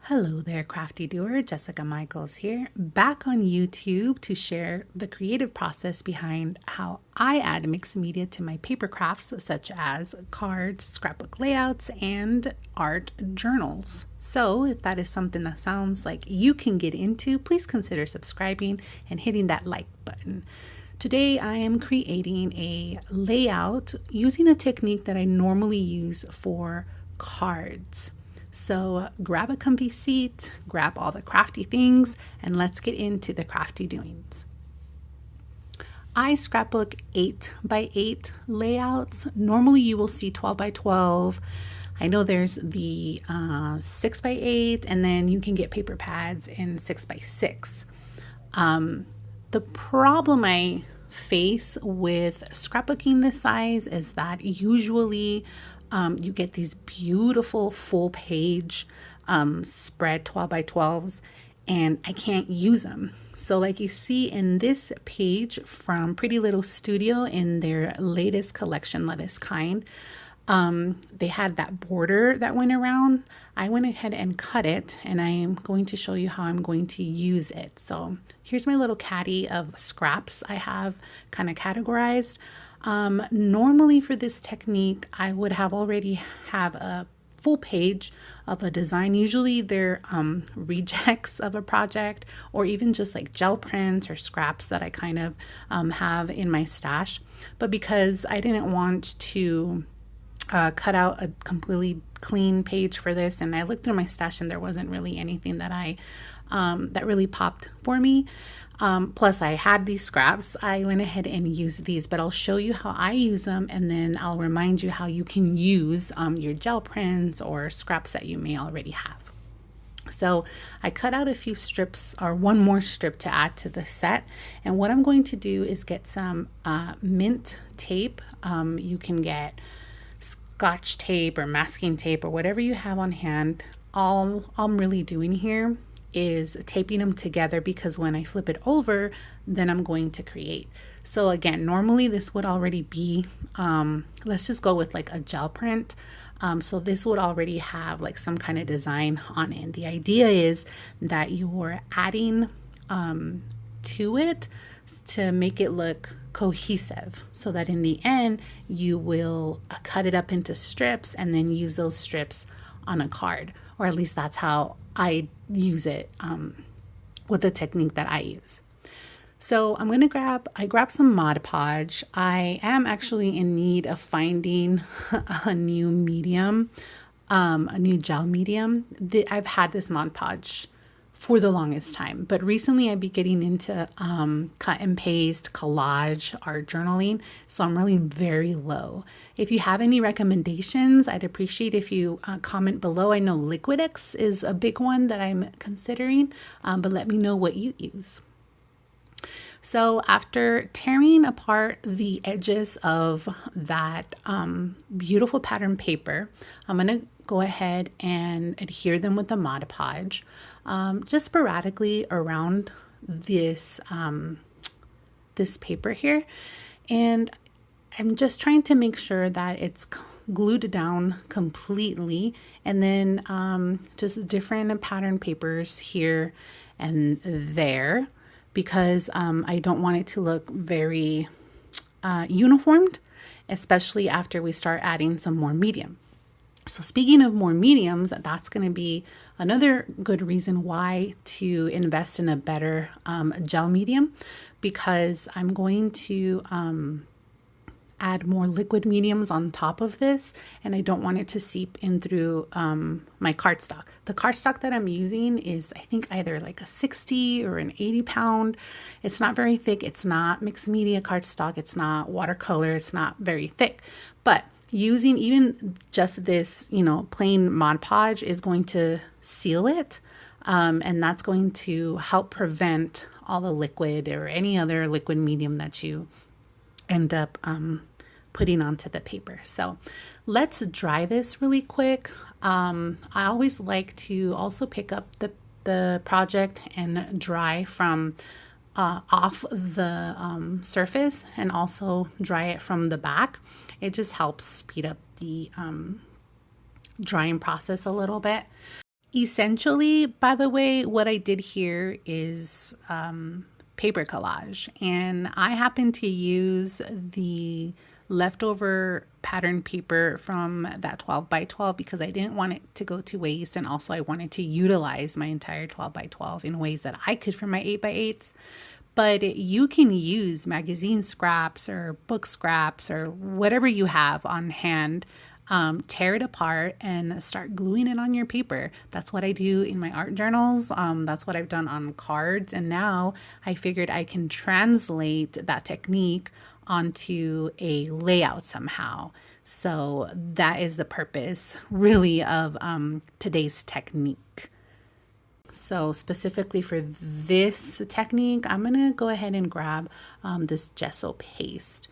Hello there, Crafty Doer. Jessica Michaels here, back on YouTube to share the creative process behind how I add mixed media to my paper crafts, such as cards, scrapbook layouts, and art journals. So, if that is something that sounds like you can get into, please consider subscribing and hitting that like button. Today, I am creating a layout using a technique that I normally use for cards. So grab a comfy seat, grab all the crafty things, and let's get into the crafty doings. I scrapbook 8 by 8 layouts. Normally you will see 12 by 12. I know there's the 6 by 8, and then you can get paper pads in 6 by 6. The problem I face with scrapbooking this size is that usually you get these beautiful full page spread 12 by 12s, and I can't use them. So like you see in this page from Pretty Little Studio in their latest collection, Love is Kind, they had that border that went around. I went ahead and cut it, and I am going to show you how I'm going to use it. So here's my little caddy of scraps I have kind of categorized. Normally for this technique, I would have already have a full page of a design. Usually they're rejects of a project, or even just like gel prints or scraps that I kind of have in my stash. But because I didn't want to cut out a completely clean page for this, and I looked through my stash and there wasn't really anything that that really popped for me. Plus I had these scraps. I went ahead and used these, but I'll show you how I use them, and then I'll remind you how you can use your gel prints or scraps that you may already have. So I cut out a few strips, or one more strip to add to the set. And what I'm going to do is get some mint tape. You can get Scotch tape or masking tape or whatever you have on hand. All I'm really doing here is taping them together, because when I flip it over, then I'm going to create. So again, normally this would already be, let's just go with like a gel print. So this would already have like some kind of design on it. The idea is that you're adding to it to make it look cohesive, so that in the end you will cut it up into strips and then use those strips on a card, or at least that's how I use it with the technique that I use. So I'm going to grab some Mod Podge. I am actually in need of finding a new medium, a new gel medium. I've had this Mod Podge for the longest time, but recently I've been getting into cut and paste, collage, art journaling, so I'm really very low. If you have any recommendations, I'd appreciate if you comment below. I know Liquid-X is a big one that I'm considering, but let me know what you use. So after tearing apart the edges of that beautiful pattern paper, I'm going to go ahead and adhere them with the Mod Podge, just sporadically around this this paper here. And I'm just trying to make sure that it's glued down completely, and then just different pattern papers here and there, because I don't want it to look very uniformed, especially after we start adding some more medium. So speaking of more mediums, that's going to be another good reason why to invest in a better gel medium, because I'm going to add more liquid mediums on top of this, and I don't want it to seep in through my cardstock. The cardstock that I'm using is, I think, either like a 60 or an 80 pound. It's not very thick. It's not mixed media cardstock. It's not watercolor. It's not very thick, but using even just this, plain Mod Podge is going to seal it, and that's going to help prevent all the liquid or any other liquid medium that you end up putting onto the paper. So let's dry this really quick. I always like to also pick up the project and dry from off the surface, and also dry it from the back. It just helps speed up the drying process a little bit. Essentially, by the way, what I did here is paper collage, and I happen to use the leftover pattern paper from that 12 by 12 because I didn't want it to go to waste, and also I wanted to utilize my entire 12 by 12 in ways that I could for my 8 by 8s. But you can use magazine scraps or book scraps or whatever you have on hand, tear it apart and start gluing it on your paper. That's what I do in my art journals. That's what I've done on cards. And now I figured I can translate that technique onto a layout somehow. So that is the purpose really of today's technique. So specifically for this technique, I'm going to go ahead and grab this gesso paste.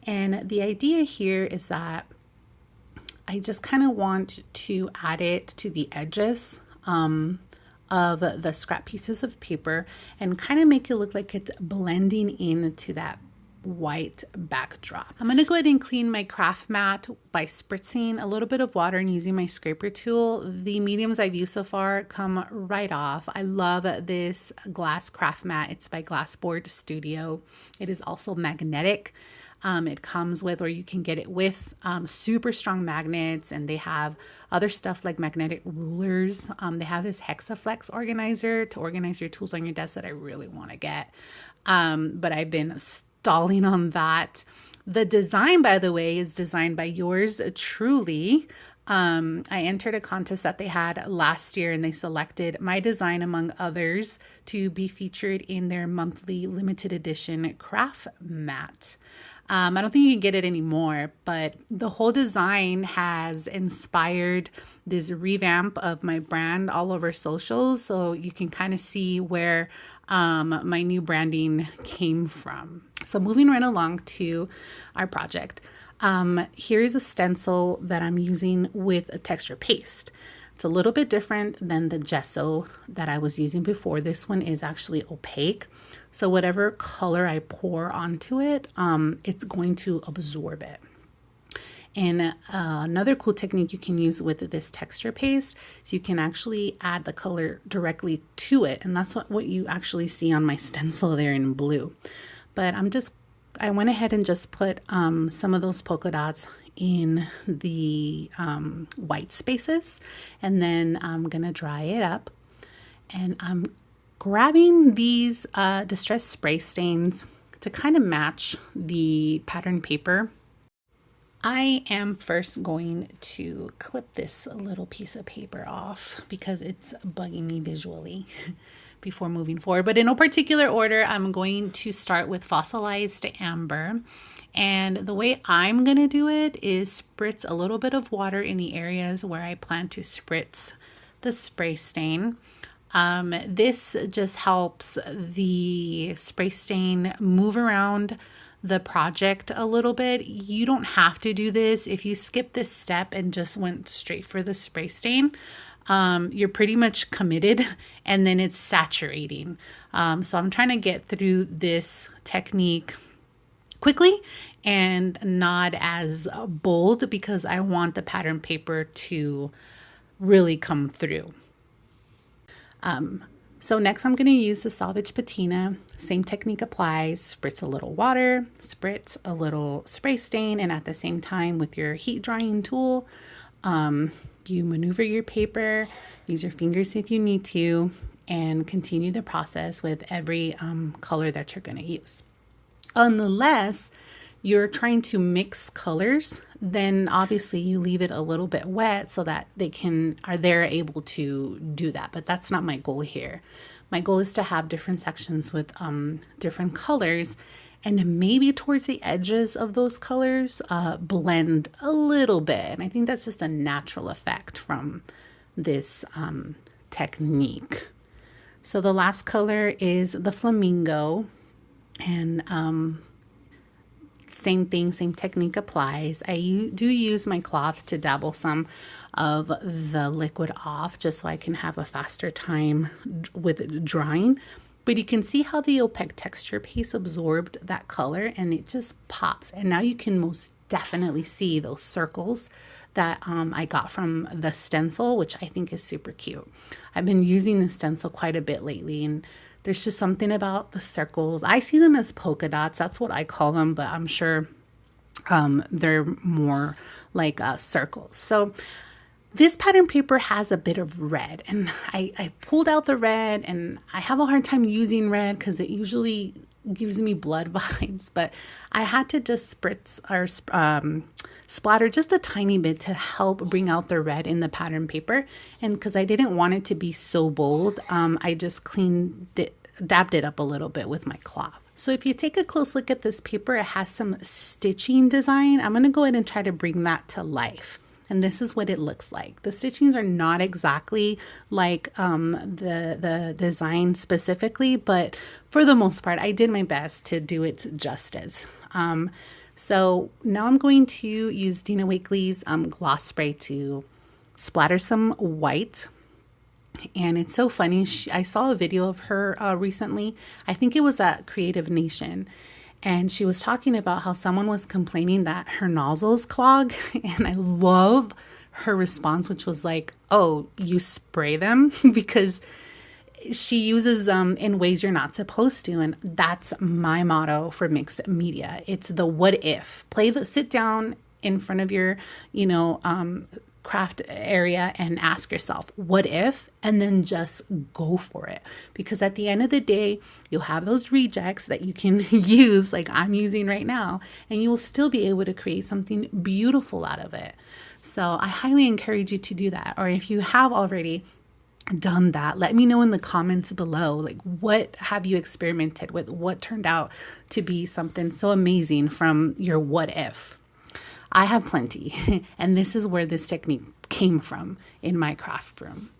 And the idea here is that I just kind of want to add it to the edges of the scrap pieces of paper and kind of make it look like it's blending into that white backdrop. I'm going to go ahead and clean my craft mat by spritzing a little bit of water and using my scraper tool. The mediums I've used so far come right off. I love this glass craft mat. It's by Glassboard Studio. It is also magnetic. It comes with, or you can get it with, super strong magnets, and they have other stuff like magnetic rulers. They have this Hexaflex organizer to organize your tools on your desk that I really want to get. But I've been stalling on that. The design, by the way, is designed by yours truly. I entered a contest that they had last year, and they selected my design among others to be featured in their monthly limited edition craft mat. I don't think you can get it anymore, but the whole design has inspired this revamp of my brand all over socials. So you can kind of see where my new branding came from. So moving right along to our project. Here is a stencil that I'm using with a texture paste. It's a little bit different than the gesso that I was using before. This one is actually opaque. So whatever color I pour onto it, it's going to absorb it. And another cool technique you can use with this texture paste is you can actually add the color directly to it. And that's what you actually see on my stencil there in blue. But I went ahead and just put some of those polka dots in the white spaces, and then I'm gonna dry it up, and I'm grabbing these distress spray stains to kind of match the pattern paper. I am first going to clip this little piece of paper off because it's bugging me visually before moving forward. But in no particular order, I'm going to start with fossilized amber. And the way I'm going to do it is spritz a little bit of water in the areas where I plan to spritz the spray stain. This just helps the spray stain move around the project a little bit. You don't have to do this. If you skip this step and just went straight for the spray stain, you're pretty much committed, and then it's saturating. So I'm trying to get through this technique quickly and not as bold because I want the pattern paper to really come through. So next I'm going to use the salvage patina. Same technique applies. Spritz a little water, spritz a little spray stain, and at the same time with your heat drying tool, you maneuver your paper, use your fingers if you need to, and continue the process with every color that you're going to use. Unless you're trying to mix colors, then obviously you leave it a little bit wet so that they're able to do that. But that's not my goal here. My goal is to have different sections with different colors, and maybe towards the edges of those colors blend a little bit. And I think that's just a natural effect from this technique. So the last color is the flamingo, and same thing, same technique applies. I do use my cloth to dabble some of the liquid off just so I can have a faster time with drying. But you can see how the opaque texture paste absorbed that color, and it just pops. And now you can most definitely see those circles that I got from the stencil, which I think is super cute. I've been using the stencil quite a bit lately, and there's just something about the circles. I see them as polka dots. That's what I call them, but I'm sure they're more like circles. So this pattern paper has a bit of red, and I pulled out the red, and I have a hard time using red because it usually gives me blood vibes, but I had to just spritz or splatter just a tiny bit to help bring out the red in the pattern paper. And because I didn't want it to be so bold, I just dabbed it up a little bit with my cloth. So if you take a close look at this paper, it has some stitching design. I'm going to go ahead and try to bring that to life. And this is what it looks like. The stitchings are not exactly like the design specifically, but for the most part, I did my best to do it justice. So now I'm going to use Dina Wakley's gloss spray to splatter some white. And it's so funny. I saw a video of her recently. I think it was at Creative Nation. And she was talking about how someone was complaining that her nozzles clog. And I love her response, which was like, oh, you spray them? Because she uses them in ways you're not supposed to. And that's my motto for mixed media. It's the what if. Sit down in front of your, craft area and ask yourself, what if? And then just go for it. Because at the end of the day, you'll have those rejects that you can use like I'm using right now, and you will still be able to create something beautiful out of it. So I highly encourage you to do that. Or if you have already done that, let me know in the comments below, like what have you experimented with? What turned out to be something so amazing from your what if? I have plenty, and this is where this technique came from in my craft room.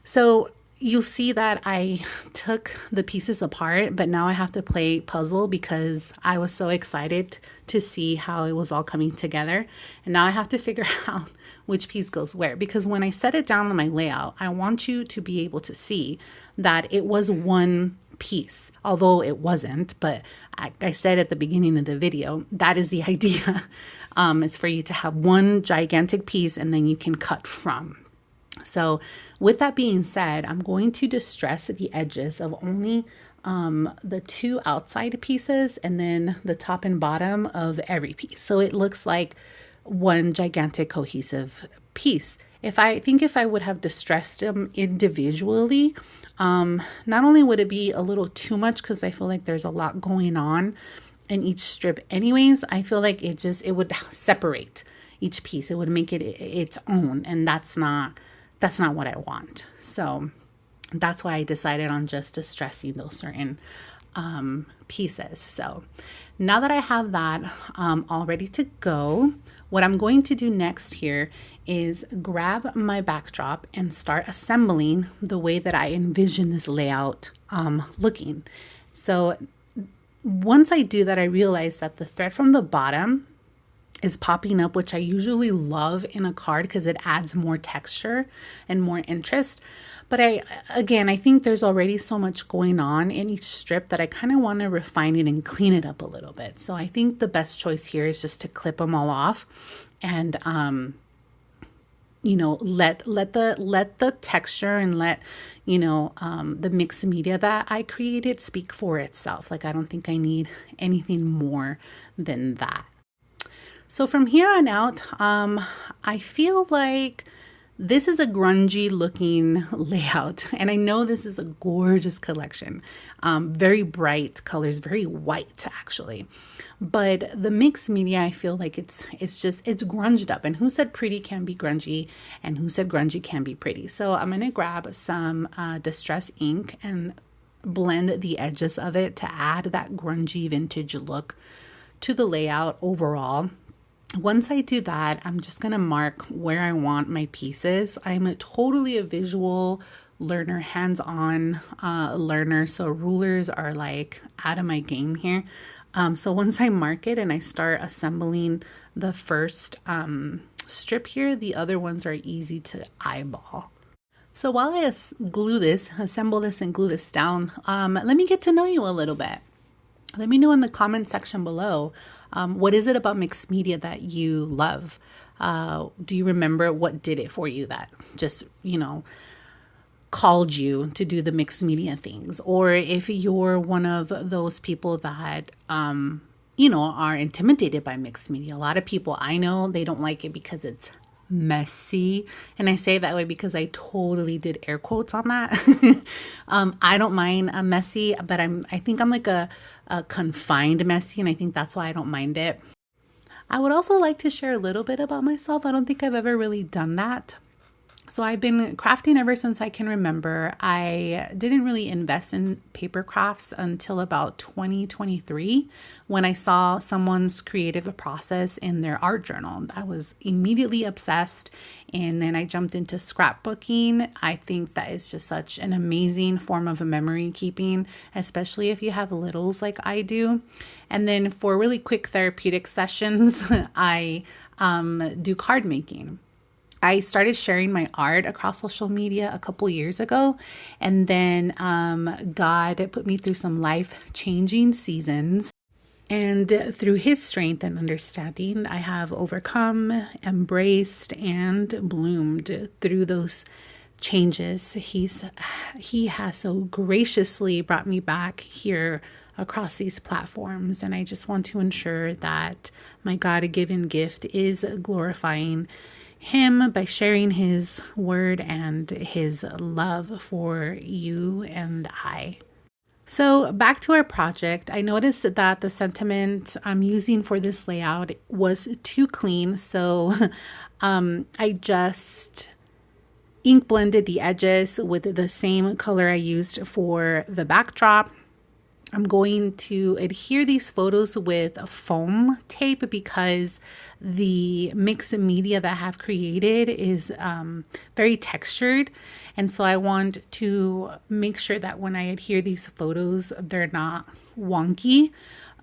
So you'll see that I took the pieces apart, but now I have to play puzzle because I was so excited to see how it was all coming together. And now I have to figure out which piece goes where, because when I set it down on my layout, I want you to be able to see that it was one piece, although it wasn't. But I said at the beginning of the video, that is the idea. Is for you to have one gigantic piece and then you can cut from. So with that being said, I'm going to distress the edges of only the two outside pieces and then the top and bottom of every piece. So it looks like one gigantic cohesive piece. If I would have distressed them individually, not only would it be a little too much because I feel like there's a lot going on in each strip anyways, I feel like it would separate each piece. It would make it its own, and that's not what I want. So that's why I decided on just distressing those certain pieces. So now that I have that all ready to go, what I'm going to do next here is grab my backdrop and start assembling the way that I envision this layout looking. So once I do that, I realize that the thread from the bottom is popping up, which I usually love in a card because it adds more texture and more interest. But I think there's already so much going on in each strip that I kind of want to refine it and clean it up a little bit. So I think the best choice here is just to clip them all off and, let the texture and let, the mixed media that I created speak for itself. Like, I don't think I need anything more than that. So from here on out, I feel like this is a grungy looking layout, and I know this is a gorgeous collection, very bright colors, very white actually. But the mixed media, I feel like it's grunged up. And who said pretty can be grungy, and who said grungy can be pretty? So I'm gonna grab some distress ink and blend the edges of it to add that grungy vintage look to the layout overall. Once I do that, I'm just going to mark where I want my pieces. I'm totally a visual learner, hands-on learner, so rulers are like out of my game here. So once I mark it and I start assembling the first strip here, the other ones are easy to eyeball. So while I assemble this and glue this down, let me get to know you a little bit. Let me know in the comment section below, what is it about mixed media that you love? Do you remember what did it for you that just, called you to do the mixed media things? Or if you're one of those people that, are intimidated by mixed media. A lot of people I know, they don't like it because it's messy. And I say that way because I totally did air quotes on that. I don't mind a messy, but I think I'm like a confined messy, and I think that's why I don't mind it. I would also like to share a little bit about myself. I don't think I've ever really done that. So I've been crafting ever since I can remember. I didn't really invest in paper crafts until about 2023 when I saw someone's creative process in their art journal. I was immediately obsessed, and then I jumped into scrapbooking. I think that is just such an amazing form of memory keeping, especially if you have littles like I do. And then for really quick therapeutic sessions, I do card making. I started sharing my art across social media a couple years ago, and then God put me through some life-changing seasons. And through His strength and understanding, I have overcome, embraced, and bloomed through those changes. He has so graciously brought me back here across these platforms, and I just want to ensure that my God-given gift is glorifying Him by sharing His word and His love for you and I. So back to our project, I noticed that the sentiment I'm using for this layout was too clean. So I just ink blended the edges with the same color I used for the backdrop. I'm going to adhere these photos with foam tape because the mixed media that I have created is very textured. And so I want to make sure that when I adhere these photos, they're not wonky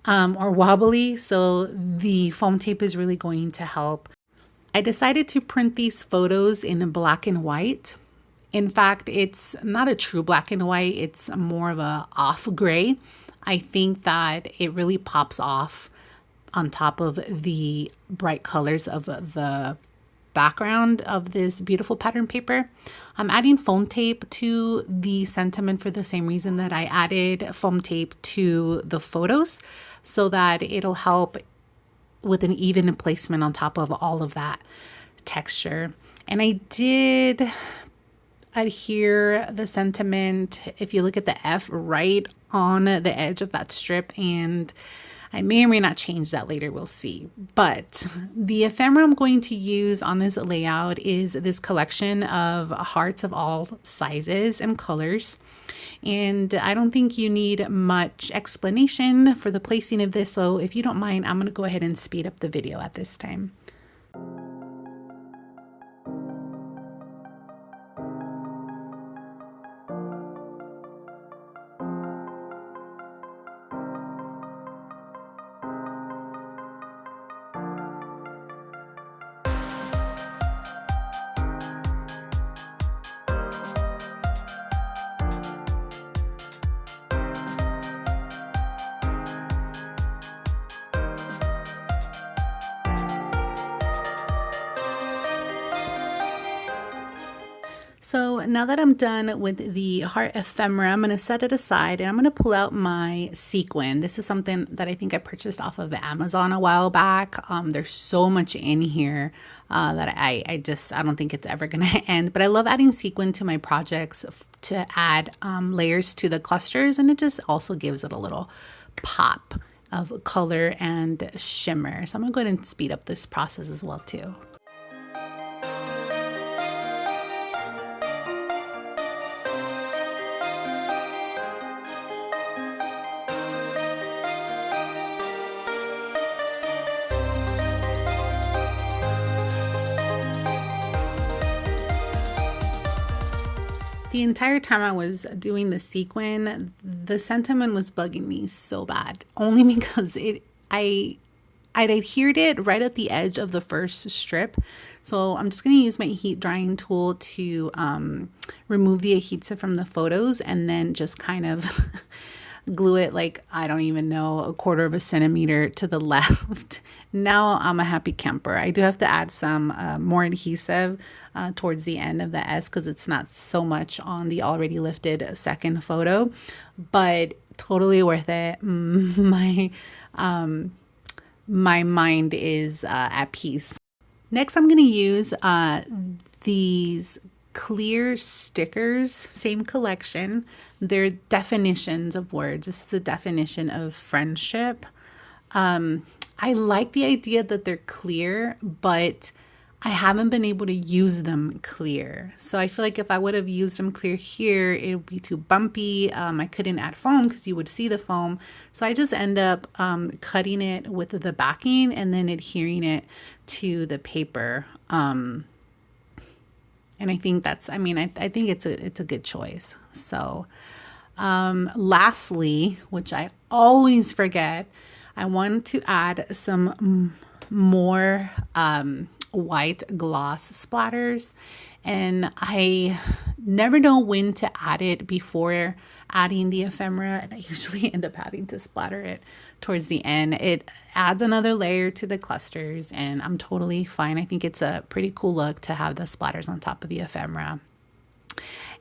or wobbly. So the foam tape is really going to help. I decided to print these photos in black and white. In fact, it's not a true black and white. It's more of a off gray. I think that it really pops off on top of the bright colors of the background of this beautiful pattern paper. I'm adding foam tape to the sentiment for the same reason that I added foam tape to the photos, so that it'll help with an even placement on top of all of that texture. And I did adhere the sentiment, if you look at the F, right on the edge of that strip, and I may or may not change that later, we'll see. But the ephemera I'm going to use on this layout is this collection of hearts of all sizes and colors. And I don't think you need much explanation for the placing of this, so if you don't mind, I'm going to go ahead and speed up the video at this time. So now that I'm done with the heart ephemera, I'm going to set it aside and I'm going to pull out my sequin. This is something that I think I purchased off of Amazon a while back. There's so much in here that I don't think it's ever going to end. But I love adding sequin to my projects to add layers to the clusters, and it just also gives it a little pop of color and shimmer. So I'm going to go ahead and speed up this process as well too. The entire time I was doing the sequin, the sentiment was bugging me so bad, only because I'd adhered it right at the edge of the first strip. So I'm just going to use my heat drying tool to remove the adhesive from the photos, and then just kind of glue it like, I don't even know, a quarter of a centimeter to the left. Now I'm a happy camper. I do have to add some more adhesive towards the end of the S because it's not so much on the already lifted second photo, but totally worth it. My mind is at peace. Next, I'm going to use these clear stickers, same collection. They're definitions of words. This is a definition of friendship. I like the idea that they're clear, but I haven't been able to use them clear. So I feel like if I would have used them clear here, it would be too bumpy. I couldn't add foam because you would see the foam. So I just end up cutting it with the backing and then adhering it to the paper. And I think that's, I think it's a good choice. So lastly, which I always forget, I want to add some more white gloss splatters, and I never know when to add it before adding the ephemera, and I usually end up having to splatter it towards the end. It adds another layer to the clusters, and I'm totally fine. I think it's a pretty cool look to have the splatters on top of the ephemera.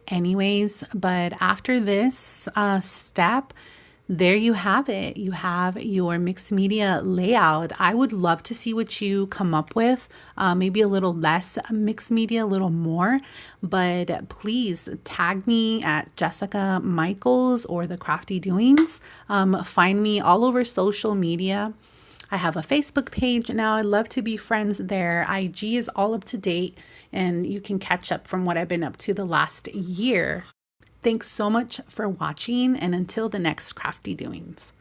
Anyways, but after this step, there you have it. You have your mixed media layout. I would love to see what you come up with. Maybe a little less mixed media, a little more. But please tag me at Jessica Michaels or the Crafty Doings. Find me all over social media. I have a Facebook page now. I'd love to be friends there. IG is all up to date, and you can catch up from what I've been up to the last year. Thanks so much for watching, and until the next Crafty Doings.